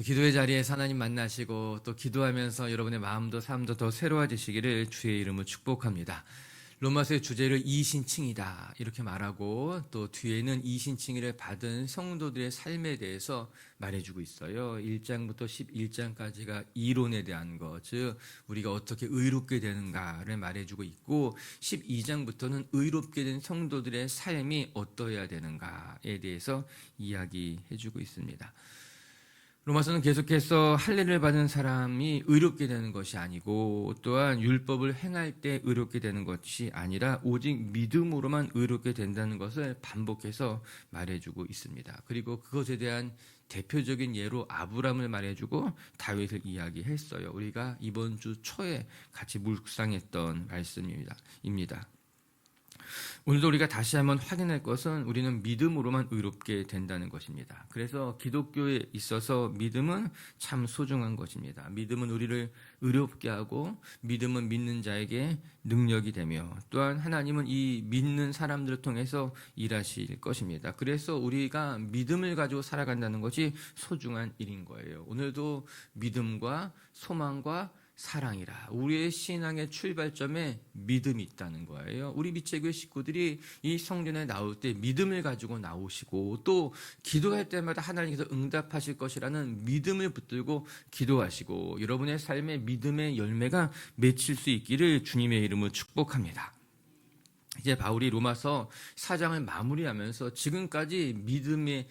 기도의 자리에서 하나님 만나시고 또 기도하면서 여러분의 마음도 삶도 더 새로워지시기를 주의 이름으로 축복합니다. 로마서의 주제를 이신칭이다 이렇게 말하고 또 뒤에는 이신칭의를 받은 성도들의 삶에 대해서 말해주고 있어요. 1장부터 11장까지가 이론에 대한 것, 즉 우리가 어떻게 의롭게 되는가를 말해주고 있고 12장부터는 의롭게 된 성도들의 삶이 어떠해야 되는가에 대해서 이야기해주고 있습니다. 로마서는 계속해서 할례를 받은 사람이 의롭게 되는 것이 아니고 또한 율법을 행할 때 의롭게 되는 것이 아니라 오직 믿음으로만 의롭게 된다는 것을 반복해서 말해주고 있습니다. 그리고 그것에 대한 대표적인 예로 아브라함을 말해주고 다윗을 이야기했어요. 우리가 이번 주 초에 같이 묵상했던 말씀입니다. 오늘도 우리가 다시 한번 확인할 것은 우리는 믿음으로만 의롭게 된다는 것입니다. 그래서 기독교에 있어서 믿음은 참 소중한 것입니다. 믿음은 우리를 의롭게 하고 믿음은 믿는 자에게 능력이 되며 또한 하나님은 이 믿는 사람들을 통해서 일하실 것입니다. 그래서 우리가 믿음을 가지고 살아간다는 것이 소중한 일인 거예요. 오늘도 믿음과 소망과 사랑이라 우리의 신앙의 출발점에 믿음이 있다는 거예요. 우리 미체교회 식구들이 이 성전에 나올 때 믿음을 가지고 나오시고 또 기도할 때마다 하나님께서 응답하실 것이라는 믿음을 붙들고 기도하시고 여러분의 삶에 믿음의 열매가 맺힐 수 있기를 주님의 이름으로 축복합니다. 이제 바울이 로마서 4장을 마무리하면서 지금까지 믿음에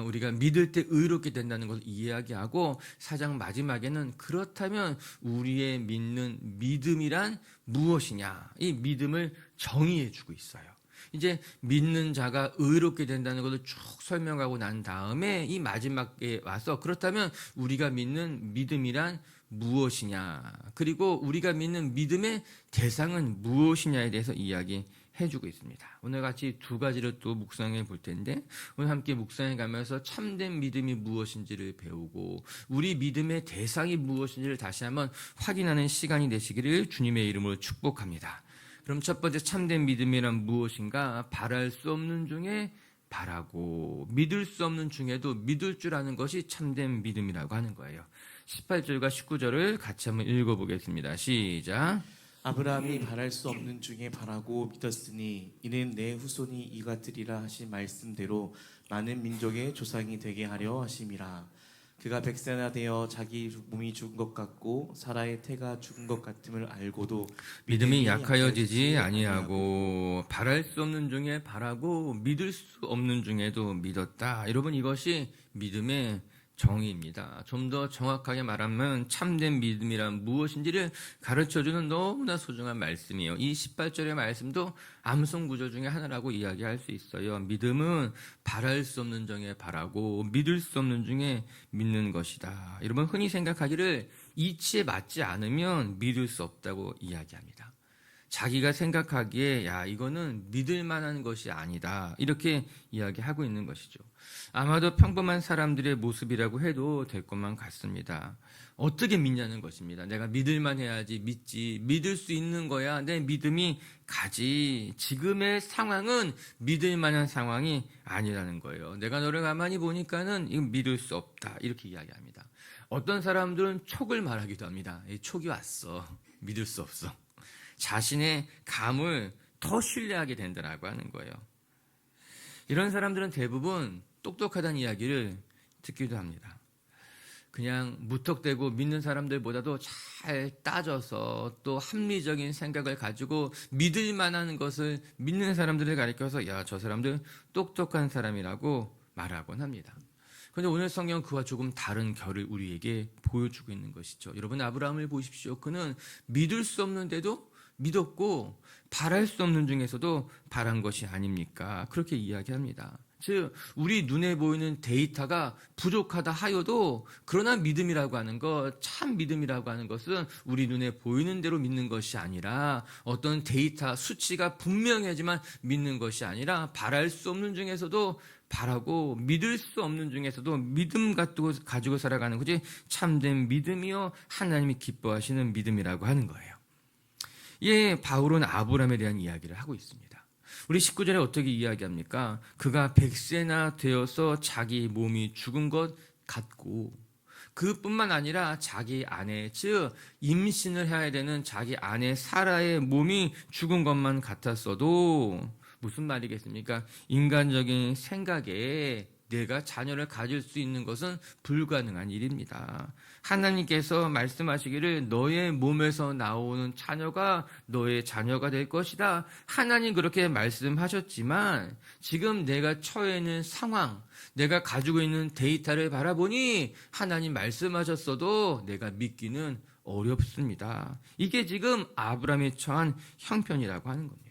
우리가 믿을 때 의롭게 된다는 것을 이야기하고 4장 마지막에는 그렇다면 우리의 믿는 믿음이란 무엇이냐 이 믿음을 정의해 주고 있어요. 이제 믿는 자가 의롭게 된다는 것을 쭉 설명하고 난 다음에 이 마지막에 와서 그렇다면 우리가 믿는 믿음이란 무엇이냐 그리고 우리가 믿는 믿음의 대상은 무엇이냐에 대해서 이야기해주고 있습니다. 오늘 같이 두 가지를 또 묵상해 볼 텐데 오늘 함께 묵상해 가면서 참된 믿음이 무엇인지를 배우고 우리 믿음의 대상이 무엇인지를 다시 한번 확인하는 시간이 되시기를 주님의 이름으로 축복합니다. 그럼 첫 번째 참된 믿음이란 무엇인가? 바랄 수 없는 중에 바라고 믿을 수 없는 중에도 믿을 줄 아는 것이 참된 믿음이라고 하는 거예요. 18절과 19절을 같이 한번 읽어보겠습니다. 시작. 아브라함이 바랄 수 없는 중에 바라고 믿었으니 이는 내 후손이 이가 되리라 하신 말씀대로 많은 민족의 조상이 되게 하려 하심이라. 그가 백세나 되어 자기 몸이 죽은 것 같고 사라의 태가 죽은 것 같음을 알고도 믿음이 약하여지지 아니하고 바랄 수 없는 중에 바라고 믿을 수 없는 중에도 믿었다. 여러분 이것이 믿음의 정의입니다. 좀 더 정확하게 말하면 참된 믿음이란 무엇인지를 가르쳐주는 너무나 소중한 말씀이에요. 이 18절의 말씀도 암송 구절 중에 하나라고 이야기할 수 있어요. 믿음은 바랄 수 없는 중에 바라고 믿을 수 없는 중에 믿는 것이다. 여러분 흔히 생각하기를 이치에 맞지 않으면 믿을 수 없다고 이야기합니다. 자기가 생각하기에 야 이거는 믿을 만한 것이 아니다 이렇게 이야기하고 있는 것이죠. 아마도 평범한 사람들의 모습이라고 해도 될 것만 같습니다. 어떻게 믿냐는 것입니다. 내가 믿을만 해야지 믿지 믿을 수 있는 거야 내 믿음이 가지. 지금의 상황은 믿을 만한 상황이 아니라는 거예요. 내가 너를 가만히 보니까는 이건 믿을 수 없다 이렇게 이야기합니다. 어떤 사람들은 촉을 말하기도 합니다. 이 촉이 왔어 믿을 수 없어. 자신의 감을 더 신뢰하게 된다라고 하는 거예요. 이런 사람들은 대부분 똑똑하다는 이야기를 듣기도 합니다. 그냥 무턱대고 믿는 사람들보다도 잘 따져서 또 합리적인 생각을 가지고 믿을 만한 것을 믿는 사람들을 가리켜서 야, 저 사람들 똑똑한 사람이라고 말하곤 합니다. 그런데 오늘 성경은 그와 조금 다른 결을 우리에게 보여주고 있는 것이죠. 여러분 아브라함을 보십시오. 그는 믿을 수 없는데도 믿었고 바랄 수 없는 중에서도 바란 것이 아닙니까? 그렇게 이야기합니다. 즉 우리 눈에 보이는 데이터가 부족하다 하여도 그러나 믿음이라고 하는 것, 참 믿음이라고 하는 것은 우리 눈에 보이는 대로 믿는 것이 아니라 어떤 데이터, 수치가 분명하지만 믿는 것이 아니라 바랄 수 없는 중에서도 바라고 믿을 수 없는 중에서도 믿음 가지고 살아가는 것이 참된 믿음이요 하나님이 기뻐하시는 믿음이라고 하는 거예요. 예, 바울은 아브라함에 대한 이야기를 하고 있습니다. 우리 19절에 어떻게 이야기합니까? 그가 100세나 되어서 자기 몸이 죽은 것 같고 그뿐만 아니라 자기 아내, 즉 임신을 해야 되는 자기 아내 사라의 몸이 죽은 것만 같았어도 무슨 말이겠습니까? 인간적인 생각에 내가 자녀를 가질 수 있는 것은 불가능한 일입니다. 하나님께서 말씀하시기를 너의 몸에서 나오는 자녀가 너의 자녀가 될 것이다. 하나님 그렇게 말씀하셨지만 지금 내가 처해 있는 상황, 내가 가지고 있는 데이터를 바라보니 하나님 말씀하셨어도 내가 믿기는 어렵습니다. 이게 지금 아브라함이 처한 형편이라고 하는 겁니다.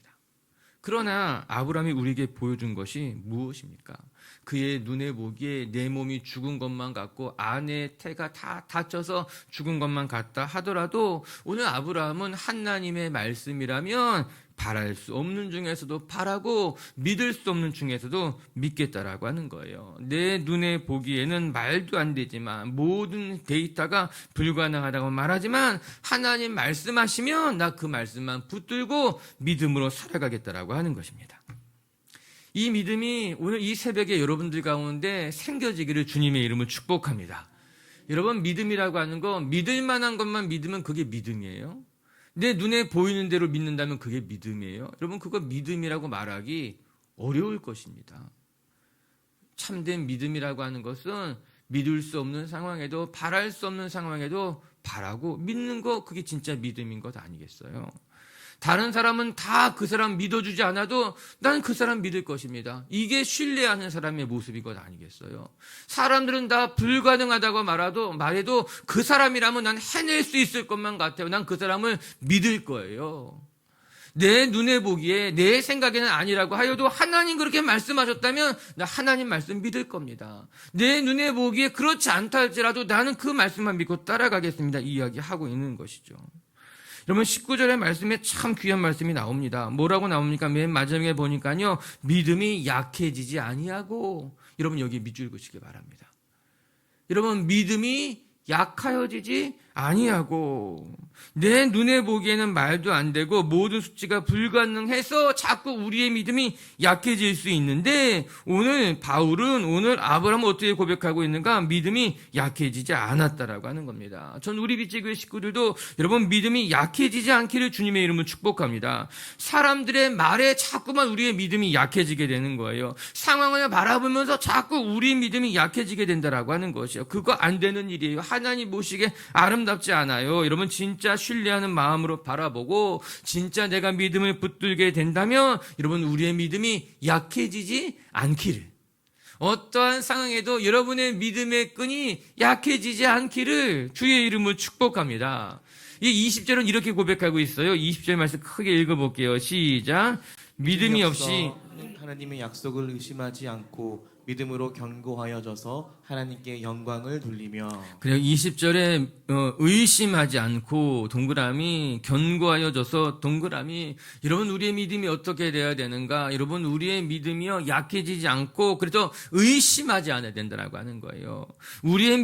그러나 아브라함이 우리에게 보여준 것이 무엇입니까? 그의 눈에 보기에 내 몸이 죽은 것만 같고 아내의 태가 다 다쳐서 죽은 것만 같다 하더라도 오늘 아브라함은 하나님의 말씀이라면 바랄 수 없는 중에서도 바라고 믿을 수 없는 중에서도 믿겠다라고 하는 거예요. 내 눈에 보기에는 말도 안 되지만 모든 데이터가 불가능하다고 말하지만 하나님 말씀하시면 나 그 말씀만 붙들고 믿음으로 살아가겠다라고 하는 것입니다. 이 믿음이 오늘 이 새벽에 여러분들 가운데 생겨지기를 주님의 이름으로 축복합니다. 여러분 믿음이라고 하는 거 믿을 만한 것만 믿으면 그게 믿음이에요. 내 눈에 보이는 대로 믿는다면 그게 믿음이에요. 여러분 그거 믿음이라고 말하기 어려울 것입니다. 참된 믿음이라고 하는 것은 믿을 수 없는 상황에도 바랄 수 없는 상황에도 바라고 믿는 거 그게 진짜 믿음인 것 아니겠어요? 다른 사람은 다 그 사람 믿어주지 않아도 난 그 사람 믿을 것입니다. 이게 신뢰하는 사람의 모습인 것 아니겠어요? 사람들은 다 불가능하다고 말해도 그 사람이라면 난 해낼 수 있을 것만 같아요. 난 그 사람을 믿을 거예요. 내 눈에 보기에 내 생각에는 아니라고 하여도 하나님 그렇게 말씀하셨다면 나 하나님 말씀 믿을 겁니다. 내 눈에 보기에 그렇지 않다 할지라도 나는 그 말씀만 믿고 따라가겠습니다. 이 이야기하고 있는 것이죠. 여러분 19절의 말씀에 참 귀한 말씀이 나옵니다. 뭐라고 나옵니까? 맨 마지막에 보니까요. 믿음이 약해지지 아니하고 여러분 여기 밑줄 그시기 바랍니다. 여러분 믿음이 약하여지지 아니하고 내 눈에 보기에는 말도 안 되고 모든 수치가 불가능해서 자꾸 우리의 믿음이 약해질 수 있는데 오늘 바울은 오늘 아브라함은 어떻게 고백하고 있는가? 믿음이 약해지지 않았다라고 하는 겁니다. 전 우리 빛의 식구들도 여러분 믿음이 약해지지 않기를 주님의 이름으로 축복합니다. 사람들의 말에 자꾸만 우리의 믿음이 약해지게 되는 거예요. 상황을 바라보면서 자꾸 우리의 믿음이 약해지게 된다라고 하는 것이요. 그거 안 되는 일이에요. 하나님 보시기에 아름답지 않아요. 여러분 진짜 신뢰하는 마음으로 바라보고 진짜 내가 믿음을 붙들게 된다면 여러분 우리의 믿음이 약해지지 않기를 어떠한 상황에도 여러분의 믿음의 끈이 약해지지 않기를 주의 이름으로 축복합니다. 이 20절은 이렇게 고백하고 있어요. 20절 말씀 크게 읽어볼게요. 시작. 믿음이 없이 하나님의 약속을 의심하지 않고 믿음으로 견고하여져서 하나님께 영광을 돌리며. 그래요. 20절에 의심하지 않고 동그라미 견고하여져서 동그라미. 여러분 우리의 믿음이 어떻게 돼야 되는가? 여러분 우리의 믿음이요 약해지지 않고 그래서 의심하지 않아야 된다라고 하는 거예요. 우리의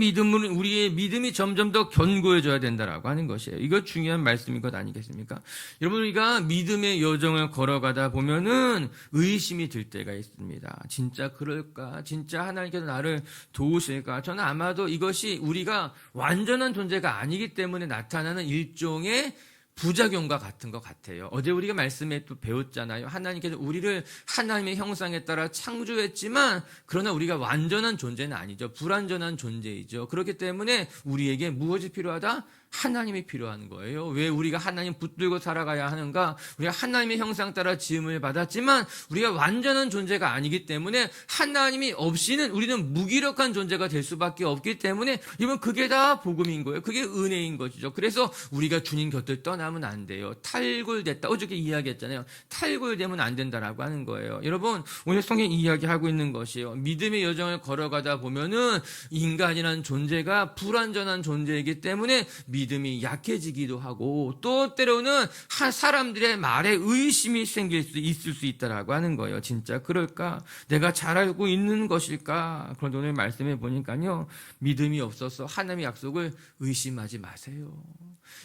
믿음이 점점 더 견고해져야 된다라고 하는 것이에요. 이거 중요한 말씀인 것 아니겠습니까? 여러분 우리가 믿음의 여정을 걸어가다 보면은 의심이 들 때가 있습니다. 진짜 그럴까? 진짜 하나님께서 나를 도우실까? 저는 아마도 이것이 우리가 완전한 존재가 아니기 때문에 나타나는 일종의 부작용과 같은 것 같아요. 어제 우리가 말씀에 또 배웠잖아요. 하나님께서 우리를 하나님의 형상에 따라 창조했지만 그러나 우리가 완전한 존재는 아니죠. 불완전한 존재이죠. 그렇기 때문에 우리에게 무엇이 필요하다? 하나님이 필요한 거예요. 왜 우리가 하나님 붙들고 살아가야 하는가? 우리가 하나님의 형상 따라 지음을 받았지만 우리가 완전한 존재가 아니기 때문에 하나님이 없이는 우리는 무기력한 존재가 될 수밖에 없기 때문에 이건 그게 다 복음인 거예요. 그게 은혜인 것이죠. 그래서 우리가 주님 곁을 떠나면 안 돼요. 탈골됐다. 어저께 이야기했잖아요. 탈골되면 안 된다라고 하는 거예요. 여러분 오늘 성경 이야기하고 있는 것이에요. 믿음의 여정을 걸어가다 보면은 인간이라는 존재가 불완전한 존재이기 때문에 믿음이 약해지기도 하고 또 때로는 사람들의 말에 의심이 있을 수 있다라고 하는 거예요. 진짜 그럴까? 내가 잘 알고 있는 것일까? 그런데 오늘 말씀해 보니까요. 믿음이 없어서 하나님의 약속을 의심하지 마세요.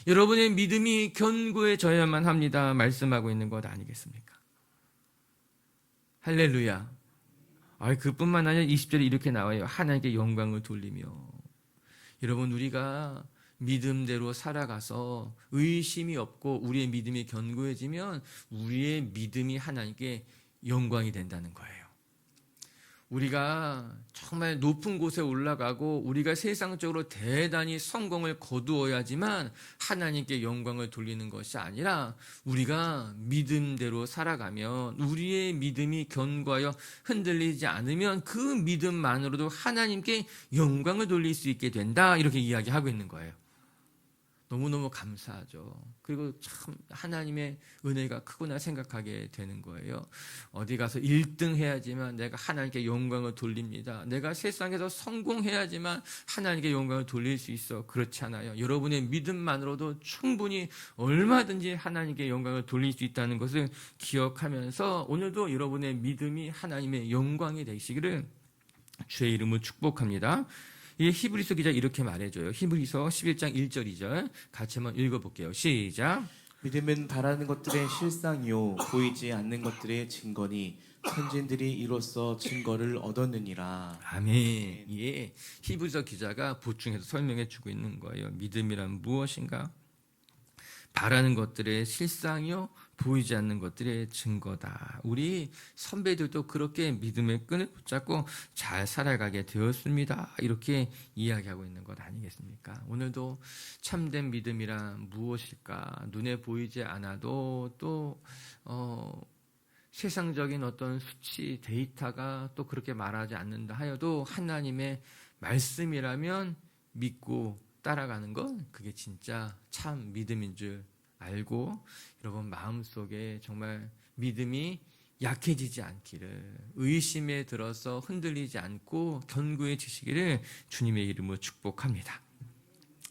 여러분의 믿음이 견고해져야만 합니다. 말씀하고 있는 것 아니겠습니까? 할렐루야. 그뿐만 아니라 20절에 이렇게 나와요. 하나님께 영광을 돌리며. 여러분, 우리가 믿음대로 살아가서 의심이 없고 우리의 믿음이 견고해지면 우리의 믿음이 하나님께 영광이 된다는 거예요. 우리가 정말 높은 곳에 올라가고 우리가 세상적으로 대단히 성공을 거두어야지만 하나님께 영광을 돌리는 것이 아니라 우리가 믿음대로 살아가면 우리의 믿음이 견고하여 흔들리지 않으면 그 믿음만으로도 하나님께 영광을 돌릴 수 있게 된다, 이렇게 이야기하고 있는 거예요. 너무너무 감사하죠. 그리고 참 하나님의 은혜가 크구나 생각하게 되는 거예요. 어디 가서 1등 해야지만 내가 하나님께 영광을 돌립니다. 내가 세상에서 성공해야지만 하나님께 영광을 돌릴 수 있어. 그렇지 않아요. 여러분의 믿음만으로도 충분히 얼마든지 하나님께 영광을 돌릴 수 있다는 것을 기억하면서 오늘도 여러분의 믿음이 하나님의 영광이 되시기를 주의 이름으로 축복합니다. 이 히브리서 기자 이렇게 말해줘요. 히브리서 11장 1절 2절 같이 한번 읽어볼게요. 시작. 믿음은 바라는 것들의 실상이요 보이지 않는 것들의 증거니 선진들이 이로써 증거를 얻었느니라. 아멘. 예, 히브리서 기자가 보충해서 설명해 주고 있는 거예요. 믿음이란 무엇인가? 바라는 것들의 실상이요 보이지 않는 것들의 증거다. 우리 선배들도 그렇게 믿음의 끈을 붙잡고 잘 살아가게 되었습니다. 이렇게 이야기하고 있는 것 아니겠습니까? 오늘도 참된 믿음이란 무엇일까? 눈에 보이지 않아도 또 세상적인 어떤 수치, 데이터가 또 그렇게 말하지 않는다 하여도 하나님의 말씀이라면 믿고 따라가는 건 그게 진짜 참 믿음인 줄 알고 여러분 마음속에 정말 믿음이 약해지지 않기를, 의심에 들어서 흔들리지 않고 견고해지시기를 주님의 이름으로 축복합니다.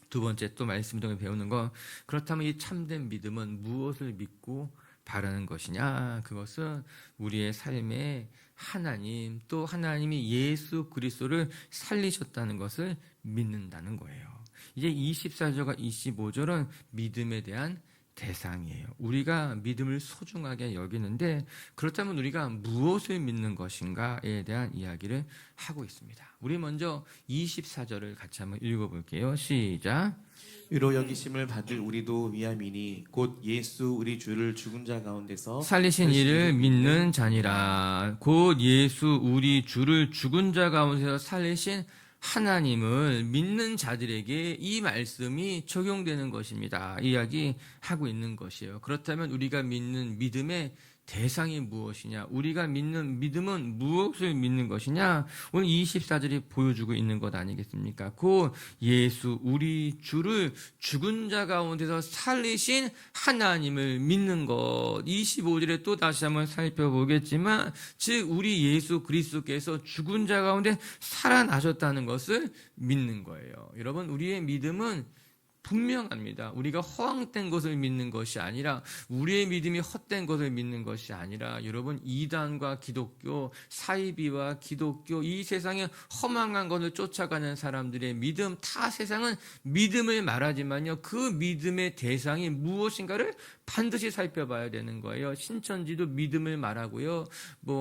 두 번째 또 말씀 중에 배우는 건, 그렇다면 이 참된 믿음은 무엇을 믿고 바라는 것이냐? 그것은 우리의 삶에 하나님, 또 하나님이 예수 그리스도를 살리셨다는 것을 믿는다는 거예요. 이제 24절과 25절은 믿음에 대한 대상이에요. 우리가 믿음을 소중하게 여기는데 그렇다면 우리가 무엇을 믿는 것인가에 대한 이야기를 하고 있습니다. 우리 먼저 24절을 같이 한번 읽어볼게요. 시작. 의로 여기심을 받을 우리도 위함이니 곧 예수 우리 주를 죽은 자 가운데서 살리신 이를 믿는 자니라. 곧 예수 우리 주를 죽은 자 가운데서 살리신 하나님을 믿는 자들에게 이 말씀이 적용되는 것입니다. 이야기하고 있는 것이에요. 그렇다면 우리가 믿는 믿음의 대상이 무엇이냐? 우리가 믿는 믿음은 무엇을 믿는 것이냐? 오늘 24절이 보여주고 있는 것 아니겠습니까? 곧 예수 우리 주를 죽은 자 가운데서 살리신 하나님을 믿는 것. 25절에 또 다시 한번 살펴보겠지만 즉 우리 예수 그리스도께서 죽은 자 가운데 살아나셨다는 것을 믿는 거예요. 여러분, 우리의 믿음은 분명합니다. 우리가 허황된 것을 믿는 것이 아니라, 우리의 믿음이 헛된 것을 믿는 것이 아니라, 여러분, 이단과 기독교, 사이비와 기독교, 이 세상에 허망한 것을 쫓아가는 사람들의 믿음, 타 세상은 믿음을 말하지만요, 그 믿음의 대상이 무엇인가를 반드시 살펴봐야 되는 거예요. 신천지도 믿음을 말하고요,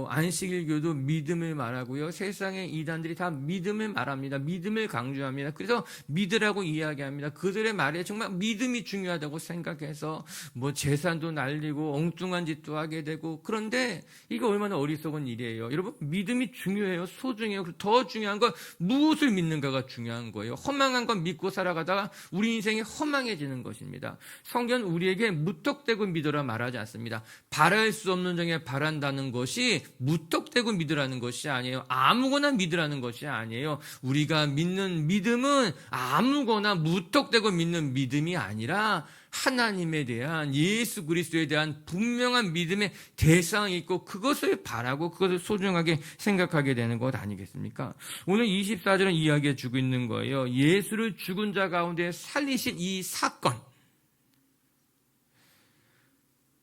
안식일교도 믿음을 말하고요, 세상의 이단들이 다 믿음을 말합니다. 믿음을 강조합니다. 그래서 믿으라고 이야기합니다. 그들의 말에 정말 믿음이 중요하다고 생각해서 재산도 날리고 엉뚱한 짓도 하게 되고, 그런데 이거 얼마나 어리석은 일이에요. 여러분, 믿음이 중요해요. 소중해요. 더 중요한 건 무엇을 믿는가가 중요한 거예요. 허망한 건 믿고 살아가다가 우리 인생이 허망해지는 것입니다. 성경은 우리에게 무턱대고 믿으라 말하지 않습니다. 바랄 수 없는 중에 바란다는 것이 무턱대고 믿으라는 것이 아니에요. 아무거나 믿으라는 것이 아니에요. 우리가 믿는 믿음은 아무거나 무턱대고 믿는 믿음이 아니라 하나님에 대한, 예수 그리스도에 대한 분명한 믿음의 대상이 있고 그것을 바라고 그것을 소중하게 생각하게 되는 것 아니겠습니까? 오늘 24절은 이야기해 주고 있는 거예요. 예수를 죽은 자 가운데 살리신 이 사건,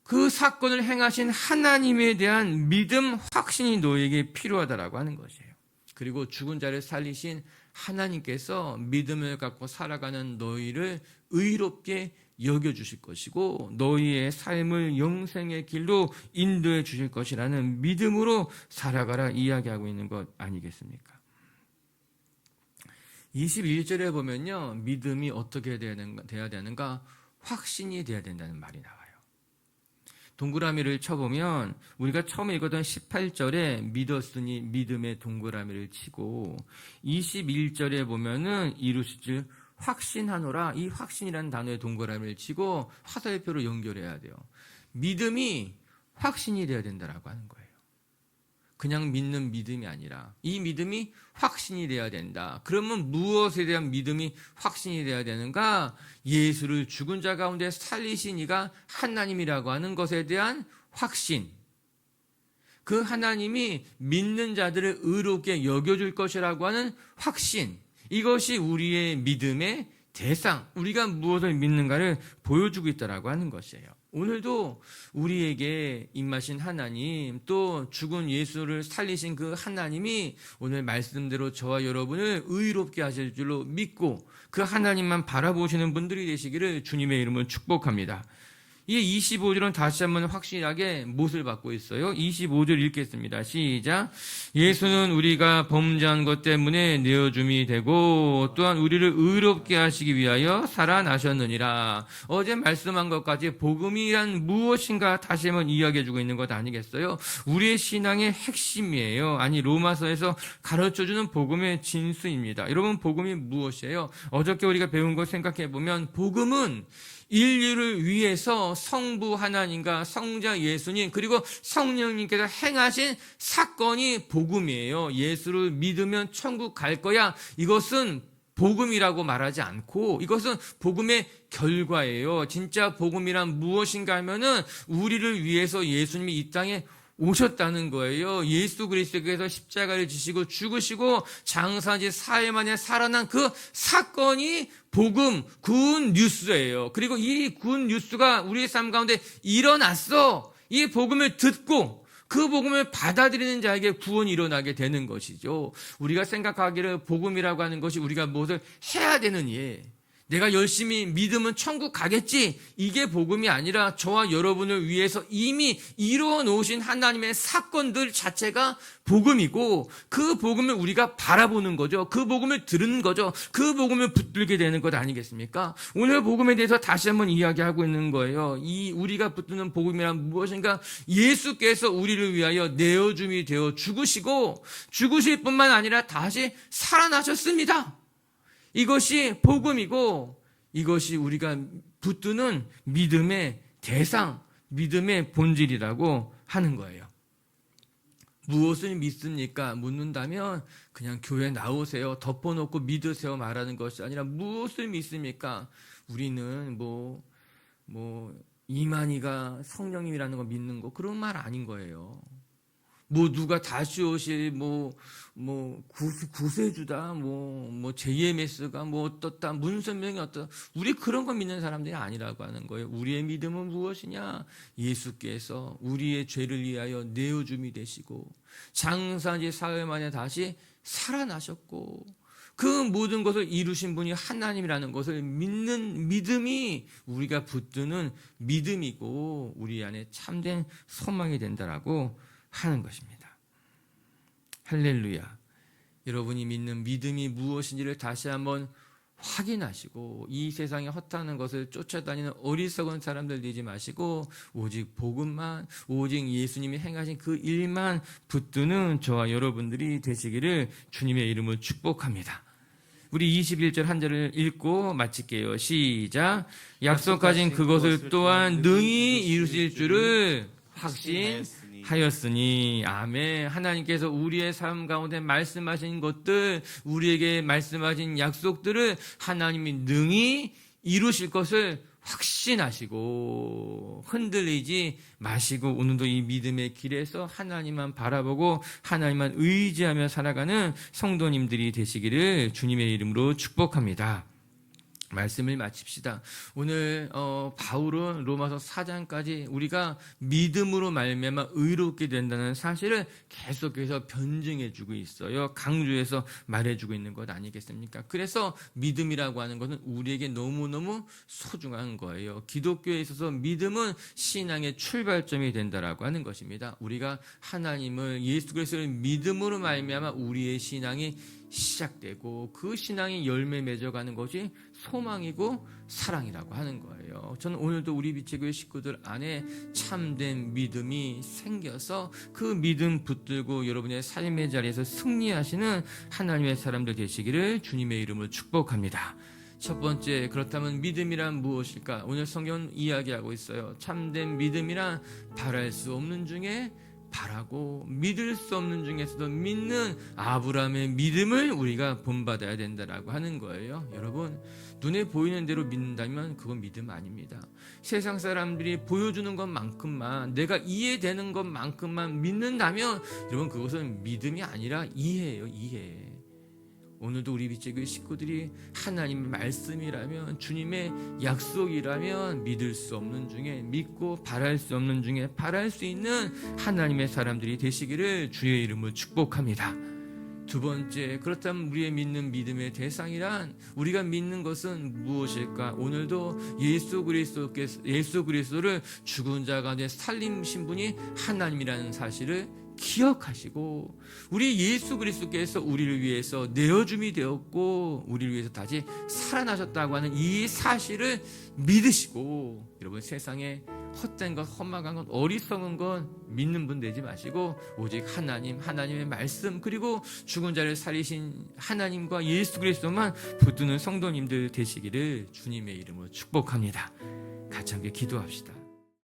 그 사건을 행하신 하나님에 대한 믿음, 확신이 너에게 필요하다라고 하는 것이에요. 그리고 죽은 자를 살리신 하나님께서 믿음을 갖고 살아가는 너희를 의롭게 여겨주실 것이고 너희의 삶을 영생의 길로 인도해 주실 것이라는 믿음으로 살아가라 이야기하고 있는 것 아니겠습니까? 21절에 보면요, 믿음이 어떻게 돼야 되는가? 확신이 돼야 된다는 말이 나와요. 동그라미를 쳐보면 우리가 처음에 읽었던 18절에 믿었으니 믿음의 동그라미를 치고 21절에 보면은 이루실 줄 확신하노라, 이 확신이라는 단어에 동그라미를 치고 화살표로 연결해야 돼요. 믿음이 확신이 돼야 된다라고 하는 거예요. 그냥 믿는 믿음이 아니라 이 믿음이 확신이 돼야 된다. 그러면 무엇에 대한 믿음이 확신이 돼야 되는가? 예수를 죽은 자 가운데 살리신 이가 하나님이라고 하는 것에 대한 확신. 그 하나님이 믿는 자들을 의롭게 여겨줄 것이라고 하는 확신. 이것이 우리의 믿음의 대상, 우리가 무엇을 믿는가를 보여주고 있다라고 하는 것이에요. 오늘도 우리에게 임하신 하나님, 또 죽은 예수를 살리신 그 하나님이 오늘 말씀대로 저와 여러분을 의롭게 하실 줄로 믿고 그 하나님만 바라보시는 분들이 되시기를 주님의 이름으로 축복합니다. 이 25절은 다시 한번 확실하게 못을 받고 있어요. 25절 읽겠습니다. 시작. 예수는 우리가 범죄한 것 때문에 내어줌이 되고 또한 우리를 의롭게 하시기 위하여 살아나셨느니라. 어제 말씀한 것까지 복음이란 무엇인가 다시 한번 이야기해주고 있는 것 아니겠어요? 우리의 신앙의 핵심이에요. 아니, 로마서에서 가르쳐주는 복음의 진수입니다. 여러분, 복음이 무엇이에요? 어저께 우리가 배운 거 생각해보면 복음은 인류를 위해서 성부 하나님과 성자 예수님 그리고 성령님께서 행하신 사건이 복음이에요. 예수를 믿으면 천국 갈 거야. 이것은 복음이라고 말하지 않고 이것은 복음의 결과예요. 진짜 복음이란 무엇인가 하면은 우리를 위해서 예수님이 이 땅에 오셨다는 거예요. 예수 그리스도께서 십자가를 지시고 죽으시고 장사지 4일 만에 살아난 그 사건이 복음, 굿 뉴스예요. 그리고 이 굿 뉴스가 우리의 삶 가운데 일어났어. 이 복음을 듣고 그 복음을 받아들이는 자에게 구원이 일어나게 되는 것이죠. 우리가 생각하기를 복음이라고 하는 것이 우리가 무엇을 해야 되는 일, 내가 열심히 믿으면 천국 가겠지, 이게 복음이 아니라 저와 여러분을 위해서 이미 이루어 놓으신 하나님의 사건들 자체가 복음이고 그 복음을 우리가 바라보는 거죠. 그 복음을 들은 거죠. 그 복음을 붙들게 되는 것 아니겠습니까? 오늘 복음에 대해서 다시 한번 이야기하고 있는 거예요. 이 우리가 붙드는 복음이란 무엇인가? 예수께서 우리를 위하여 내어줌이 되어 죽으시고 죽으실 뿐만 아니라 다시 살아나셨습니다. 이것이 복음이고 이것이 우리가 붙드는 믿음의 대상, 믿음의 본질이라고 하는 거예요. 무엇을 믿습니까? 묻는다면 그냥 교회 나오세요, 덮어놓고 믿으세요 말하는 것이 아니라 무엇을 믿습니까? 우리는 이만희가 성령님이라는 거 믿는 거, 그런 말 아닌 거예요. 누가 다시 오실 구세주다, JMS가 어떻다, 문선명이 어떻다, 우리 그런 거 믿는 사람들이 아니라고 하는 거예요. 우리의 믿음은 무엇이냐? 예수께서 우리의 죄를 위하여 내어줌이 되시고 장사지 4일 만에 다시 살아나셨고 그 모든 것을 이루신 분이 하나님이라는 것을 믿는 믿음이 우리가 붙드는 믿음이고 우리 안에 참된 소망이 된다라고 하는 것입니다. 할렐루야. 여러분이 믿는 믿음이 무엇인지를 다시 한번 확인하시고 이 세상에 허탄한 것을 쫓아다니는 어리석은 사람들 되지 마시고 오직 복음만, 오직 예수님이 행하신 그 일만 붙드는 저와 여러분들이 되시기를 주님의 이름으로 축복합니다. 우리 21절 한 절을 읽고 마칠게요. 시작. 약속하신 그것을 또한 능히 이루실 줄을 확신하였으니. 아멘. 하나님께서 우리의 삶 가운데 말씀하신 것들, 우리에게 말씀하신 약속들을 하나님이 능히 이루실 것을 확신하시고 흔들리지 마시고 오늘도 이 믿음의 길에서 하나님만 바라보고 하나님만 의지하며 살아가는 성도님들이 되시기를 주님의 이름으로 축복합니다. 말씀을 마칩시다. 오늘 바울은 로마서 4장까지 우리가 믿음으로 말미암아 의롭게 된다는 사실을 계속해서 변증해주고 있어요. 강조해서 말해주고 있는 것 아니겠습니까? 그래서 믿음이라고 하는 것은 우리에게 너무너무 소중한 거예요. 기독교에 있어서 믿음은 신앙의 출발점이 된다라고 하는 것입니다. 우리가 하나님을, 예수 그리스도를 믿음으로 말미암아 우리의 신앙이 시작되고 그 신앙이 열매 맺어가는 것이 소망이고 사랑이라고 하는 거예요. 저는 오늘도 우리 빛의교회 식구들 안에 참된 믿음이 생겨서 그 믿음 붙들고 여러분의 삶의 자리에서 승리하시는 하나님의 사람들 되시기를 주님의 이름으로 축복합니다. 첫 번째, 그렇다면 믿음이란 무엇일까? 오늘 성경은 이야기하고 있어요. 참된 믿음이란 바랄 수 없는 중에 바라고 믿을 수 없는 중에서도 믿는 아브라함의 믿음을 우리가 본받아야 된다라고 하는 거예요. 여러분, 눈에 보이는 대로 믿는다면 그건 믿음 아닙니다. 세상 사람들이 보여주는 것만큼만, 내가 이해되는 것만큼만 믿는다면 여러분, 그것은 믿음이 아니라 이해예요. 이해. 오늘도 우리 빛의교회 식구들이 하나님의 말씀이라면, 주님의 약속이라면 믿을 수 없는 중에 믿고 바랄 수 없는 중에 바랄 수 있는 하나님의 사람들이 되시기를 주의 이름으로 축복합니다. 두 번째, 그렇다면 우리의 믿는 믿음의 대상이란, 우리가 믿는 것은 무엇일까? 오늘도 예수 그리스도를 죽은 자 가운데 살리신 분이 하나님이라는 사실을 기억하시고, 우리 예수 그리스도께서 우리를 위해서 내어줌이 되었고 우리를 위해서 다시 살아나셨다고 하는 이 사실을 믿으시고, 여러분, 세상에 헛된 것, 험악한 것, 어리석은 것 믿는 분 되지 마시고 오직 하나님, 하나님의 말씀, 그리고 죽은 자를 살리신 하나님과 예수 그리스도만 붙드는 성도님들 되시기를 주님의 이름으로 축복합니다. 같이 함께 기도합시다.